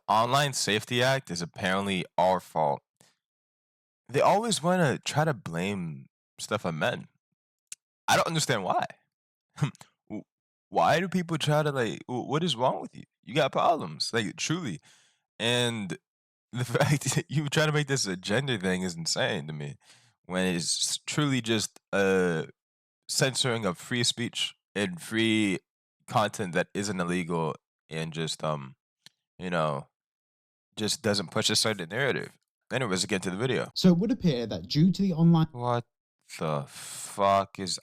Online Safety Act is apparently our fault. They always want to try to blame stuff on men. I don't understand why. W- why do people try to like? What is wrong with you? You got problems, like truly. And the fact that you try to make this a gender thing is insane to me, when it's truly just censoring of free speech and free content that isn't illegal, and just you know just doesn't push a certain narrative. Anyways, get to the video. So it would appear that due to the online What the fuck is?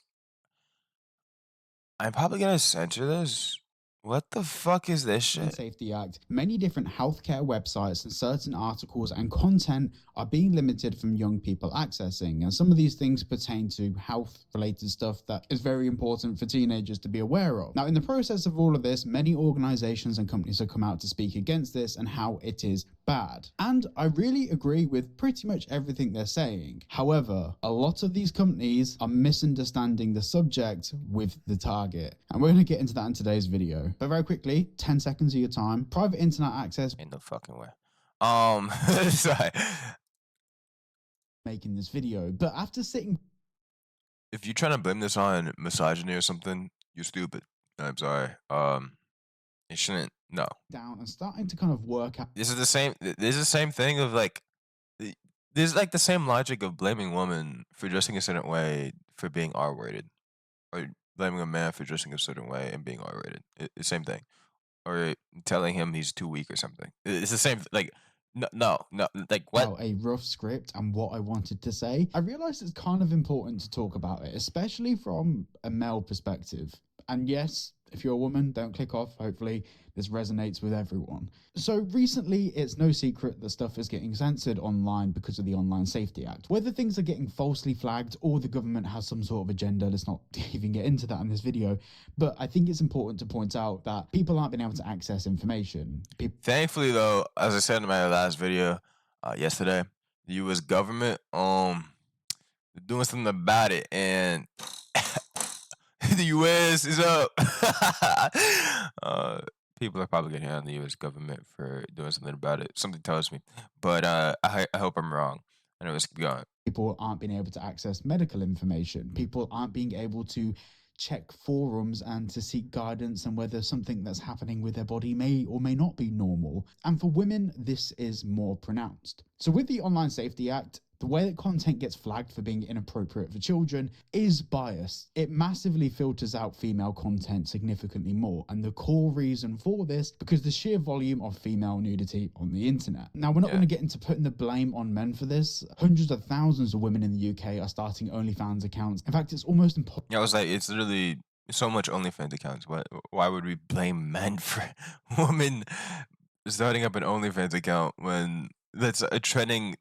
I'm probably gonna censor this. What the fuck is this shit? Safety Act, many different healthcare websites and certain articles and content are being limited from young people accessing. And some of these things pertain to health related stuff that is very important for teenagers to be aware of. Now, in the process of all of this, many organizations and companies have come out to speak against this and how it is bad. And I really agree with pretty much everything they're saying. However, a lot of these companies are misunderstanding the subject with the target. And we're going to get into that in today's video. But very quickly, 10 seconds of your time. Private internet access. Ain't no fucking way. Sorry. Making this video. But after sitting If you're trying to blame this on misogyny or something, you're stupid. I'm sorry. You shouldn't. No. down and starting to kind of work out This is the same. This is the same thing of like. There's like the same logic of blaming women for dressing a certain way for being R-rated, or blaming a man for dressing a certain way and being R-rated. It's same thing. Or telling him he's too weak or something. It's the same. Like, no. Like what? a rough script and what I wanted to say, I realized it's kind of important to talk about it, especially from a male perspective. And yes, if you're a woman, don't click off. Hopefully, this resonates with everyone. So, recently, it's no secret that stuff is getting censored online because of the Online Safety Act. Whether things are getting falsely flagged or the government has some sort of agenda, let's not even get into that in this video. But I think it's important to point out that people aren't being able to access information. Thankfully, though, as I said in my last video yesterday, the U.S. government doing something about it, and the U.S. is up. People are probably getting on the U.S. government for doing something about it. Something tells me, but I hope I'm wrong. Anyways, keep going. People aren't being able to access medical information. People aren't being able to check forums and to seek guidance on whether something that's happening with their body may or may not be normal. And for women, this is more pronounced. So with the Online Safety Act, the way that content gets flagged for being inappropriate for children is biased. It massively filters out female content significantly more. And the core reason for this, because the sheer volume of female nudity on the internet. Now, we're not going to get into putting the blame on men for this. Hundreds of thousands of women in the UK are starting OnlyFans accounts. In fact, it's almost impossible. Yeah, I was like, it's literally so much OnlyFans accounts. Why would we blame men for women starting up an OnlyFans account when that's a trending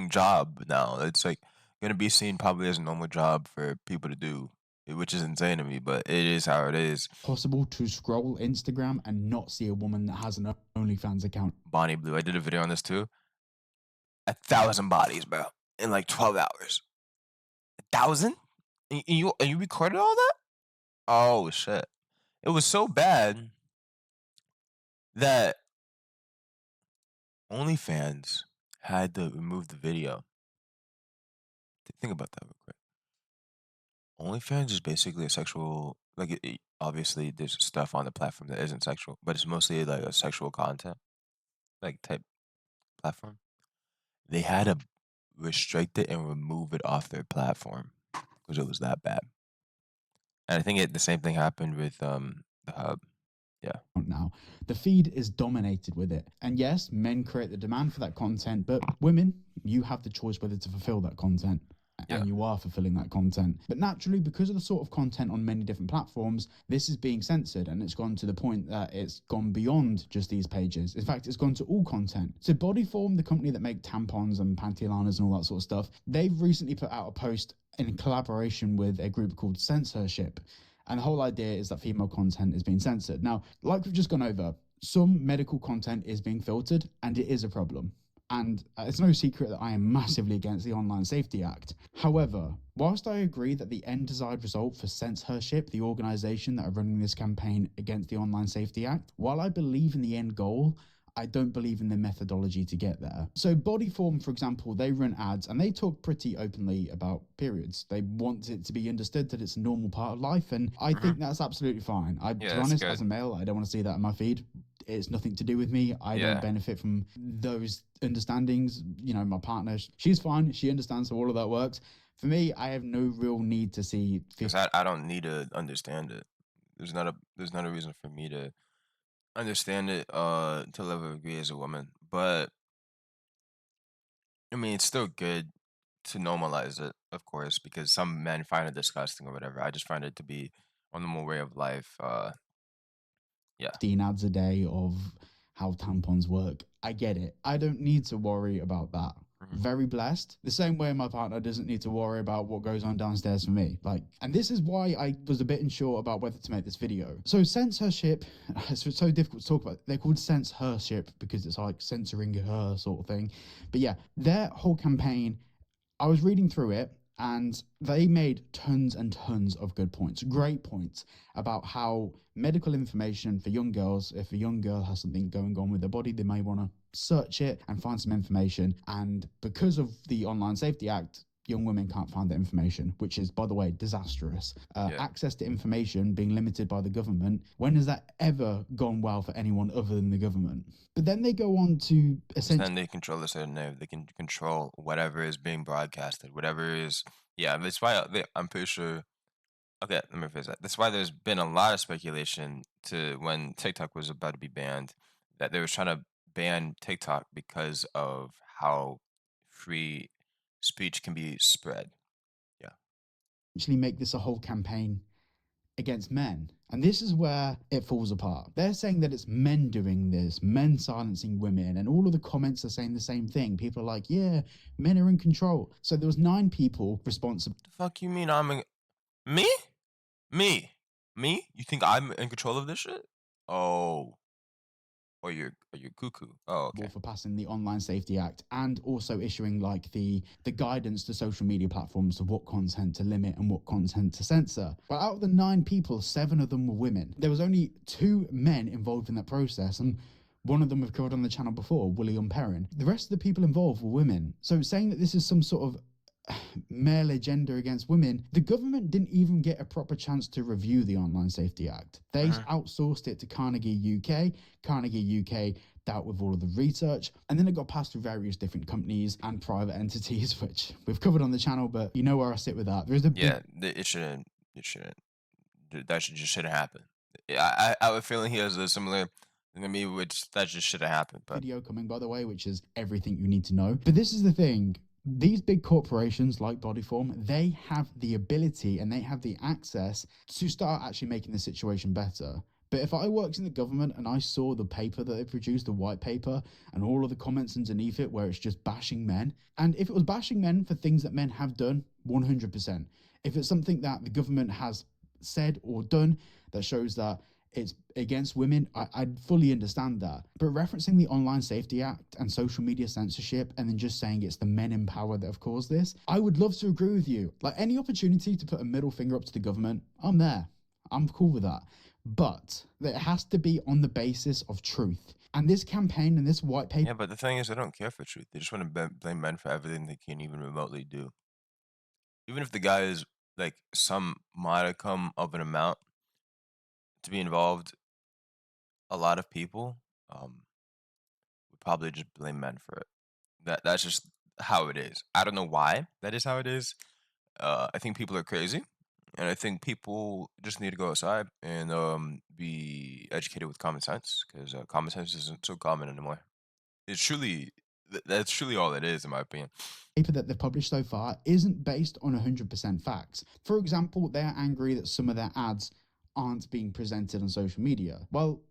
job now. It's like gonna be seen probably as a normal job for people to do, which is insane to me, but it is how it is. Possible to scroll Instagram and not see a woman that has an OnlyFans account. Bonnie Blue, I did a video on this too. 1,000 bodies, bro, in like 12 hours. 1,000? And you recorded all that? Oh shit! It was so bad that OnlyFans had to remove the video. Think about that real quick. OnlyFans is basically a sexual, like obviously there's stuff on the platform that isn't sexual, but it's mostly like a sexual content like type platform. They had to restrict it and remove it off their platform because it was that bad. And I think the same thing happened with the hub. Yeah. Now, the feed is dominated with it. And yes, men create the demand for that content, but women, you have the choice whether to fulfill that content. And you are fulfilling that content. But naturally, because of the sort of content on many different platforms, this is being censored, and it's gone to the point that it's gone beyond just these pages. In fact, it's gone to all content. So Bodyform, the company that make tampons and panty liners and all that sort of stuff, they've recently put out a post in collaboration with a group called CENSORSHIP. And the whole idea is that female content is being censored. Now, like we've just gone over, some medical content is being filtered, and it is a problem. And it's no secret that I am massively against the Online Safety Act. However, whilst I agree that the end desired result for censorship, the organisation that are running this campaign against the Online Safety Act, while I believe in the end goal, I don't believe in the methodology to get there. So Bodyform, for example, they run ads and they talk pretty openly about periods. They want it to be understood that it's a normal part of life, and I think that's absolutely fine. To be that's honest, good. as a male, I don't want to see that in my feed. It's nothing to do with me. I don't benefit from those understandings. You know, my partner, she's fine. She understands how all of that works. For me, I have no real need to see. Because I don't need to understand it. There's not a reason for me to understand it to a level of degree as a woman. But I mean, it's still good to normalize it, of course, because some men find it disgusting or whatever. I just find it to be a normal way of life. Yeah. 15 ads a day of how tampons work. I get it. I don't need to worry about that. Very blessed. The same way my partner doesn't need to worry about what goes on downstairs for me. And this is why I was a bit unsure about whether to make this video. So censorship, it's so difficult to talk about. They're called censorship because it's like censoring her sort of thing. But yeah, their whole campaign, I was reading through it, and they made tons and tons of good points, great points about how medical information for young girls, if a young girl has something going on with their body, they may want to search it and find some information. And because of the Online Safety Act, young women can't find that information, which is, by the way, disastrous. Access to information being limited by the government. When has that ever gone well for anyone other than the government? But then they go on to essentially... Then they control the certain narrative. They can control whatever is being broadcasted, whatever is... Yeah, that's why I'm pretty sure... Okay, let me rephrase that. That's why there's been a lot of speculation to when TikTok was about to be banned, that they were trying to ban TikTok because of how free speech can be spread. Yeah. Actually make this a whole campaign against men. And this is where it falls apart. They're saying that it's men doing this, men silencing women, and all of the comments are saying the same thing. People are like, yeah, men are in control. So there was 9 people responsible. The fuck you mean I'm in... Me? Me? You think I'm in control of this shit? Oh. Or you're cuckoo. Oh, okay. For passing the Online Safety Act and also issuing like the guidance to social media platforms of what content to limit and what content to censor. But out of the 9 people, 7 of them were women. There was only 2 men involved in that process, and one of them we've covered on the channel before, William Perrin. The rest of the people involved were women. So saying that this is some sort of male agenda against women, the government didn't even get a proper chance to review the Online Safety Act. They outsourced it to Carnegie UK. Carnegie UK dealt with all of the research, and then it got passed through various different companies and private entities, which we've covered on the channel, but you know where I sit with that. There's a it shouldn't. That just shouldn't happen. I have a feeling he has a similar thing to me, which that just shouldn't happen. But video coming, by the way, which is everything you need to know. But this is the thing. These big corporations like Bodyform, they have the ability and they have the access to start actually making the situation better. But if I worked in the government and I saw the paper that they produced, the white paper, and all of the comments underneath it where it's just bashing men, and if it was bashing men for things that men have done, 100%. If it's something that the government has said or done that shows that it's against women, I'd fully understand that. But referencing the Online Safety Act and social media censorship and then just saying it's the men in power that have caused this, I would love to agree with you. Like, any opportunity to put a middle finger up to the government, I'm there. I'm cool with that. But it has to be on the basis of truth. And this campaign and this white paper... Yeah, but the thing is, they don't care for truth. They just want to blame men for everything they can't even remotely do. Even if the guy is like some modicum of an amount to be involved, a lot of people would probably just blame men for it. That's just how it is. I don't know why that is how it is. I think people are crazy, and I think people just need to go outside and be educated with common sense, because common sense isn't so common anymore. It's truly that's truly all it is, in my opinion. Paper that they've published so far isn't based on 100% facts. For example, they're angry that some of their ads aren't being presented on social media. Well,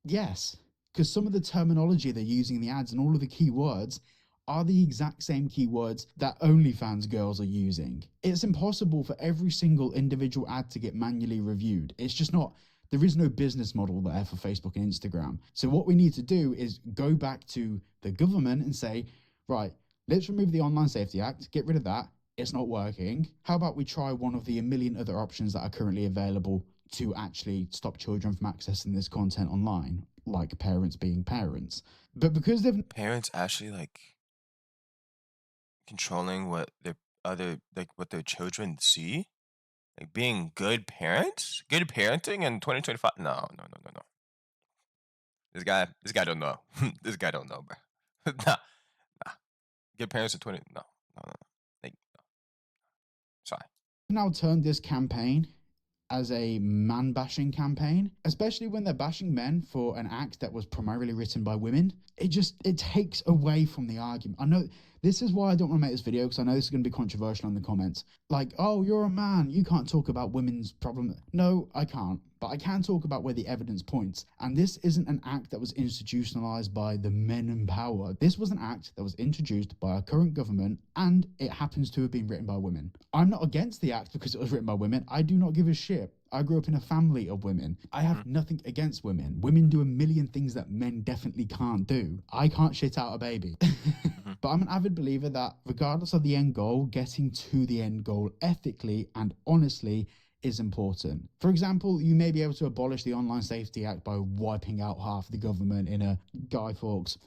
yes, because some of the terminology they're using in the ads and all of the keywords are the exact same keywords that OnlyFans girls are using. It's impossible for every single individual ad to get manually reviewed. It's just not... There is no business model there for Facebook and Instagram. So what we need to do is go back to the government and say, right, let's remove the Online Safety Act, get rid of that. It's not working. How about we try one of the 1 million other options that are currently available to actually stop children from accessing this content online? like parents being parents. But because they've Parents actually like controlling what their what their children see, like being good parents, good parenting in 2025. No, no, no, no, no. This guy don't know. This guy don't know, bro. Nah, nah. Good parents in 20. No, no, no, no. Like, no. Sorry. now turned this campaign as a man bashing campaign, especially when they're bashing men for an act that was primarily written by women. It takes away from the argument. I know this is why I don't want to make this video, because I know this is going to be controversial in the comments. Like, oh, you're a man, you can't talk about women's problem. No, I can't. But I can talk about where the evidence points. And this isn't an act that was institutionalized by the men in power. This was an act that was introduced by our current government, and it happens to have been written by women. I'm not against the act because it was written by women. I do not give a shit. I grew up in a family of women. I have nothing against women. Women do a million things that men definitely can't do. I can't shit out a baby. But I'm an avid believer that regardless of the end goal, getting to the end goal ethically and honestly is important. For example, you may be able to abolish the Online Safety Act by wiping out half the government in a Guy Fawkes,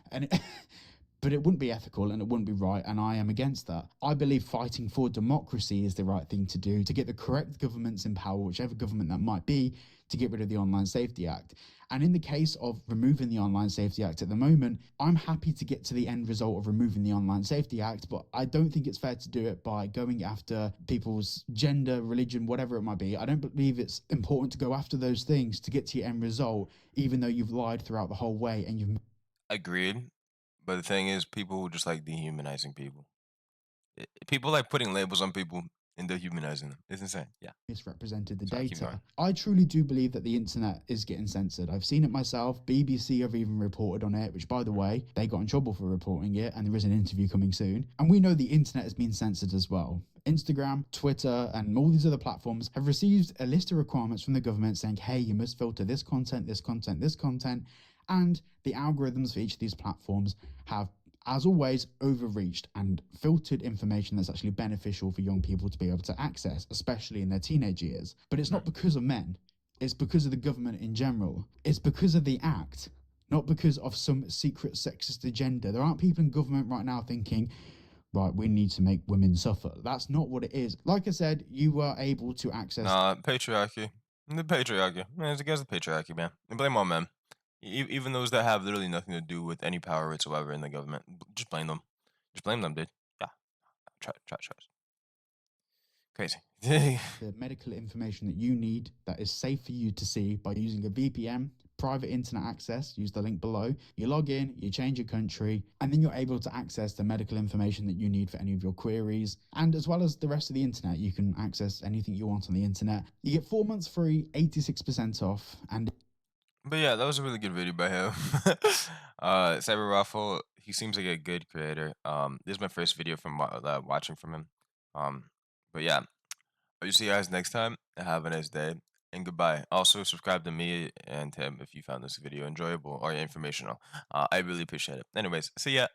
but it wouldn't be ethical and it wouldn't be right, and I am against that. I believe fighting for democracy is the right thing to do, to get the correct governments in power, whichever government that might be, to get rid of the Online Safety Act. And in the case of removing the Online Safety Act at the moment, I'm happy to get to the end result of removing the Online Safety Act, but I don't think it's fair to do it by going after people's gender, religion, whatever it might be. I don't believe it's important to go after those things to get to your end result, even though you've lied throughout the whole way and you've Agreed. But the thing is, people just like dehumanizing people. People like putting labels on people and dehumanizing them. It's insane. Yeah. misrepresented the Sorry, keep data. going. I truly do believe that the internet is getting censored. I've seen it myself. BBC have even reported on it, which, by the way, they got in trouble for reporting it, and there is an interview coming soon. And we know the internet has been censored as well. Instagram, Twitter, and all these other platforms have received a list of requirements from the government saying, hey, you must filter this content, this content, this content. And the algorithms for each of these platforms have, as always, overreached and filtered information that's actually beneficial for young people to be able to access, especially in their teenage years. But it's not because of men. It's because of the government in general. It's because of the act, not because of some secret sexist agenda. There aren't people in government right now thinking, right, we need to make women suffer. That's not what it is. Like I said, you were able to access Nah, patriarchy. The patriarchy. Man, it's against the patriarchy, man. They blame all men. Even those that have literally nothing to do with any power whatsoever in the government. Just blame them. Just blame them, dude. Yeah. Try. Crazy. the medical information that you need that is safe for you to see by using a VPN, private internet access. Use the link below. You log in, you change your country, and then you're able to access the medical information that you need for any of your queries. And as well as the rest of the internet, you can access anything you want on the internet. You get 4 months free, 86% off, and But yeah, that was a really good video by him. Cyberwaffle, he seems like a good creator. This is my first video from watching from him. Um, but yeah, I'll see you guys next time. Have a nice day and goodbye. Also, subscribe to me and him if you found this video enjoyable or informational. I really appreciate it. Anyways, see ya.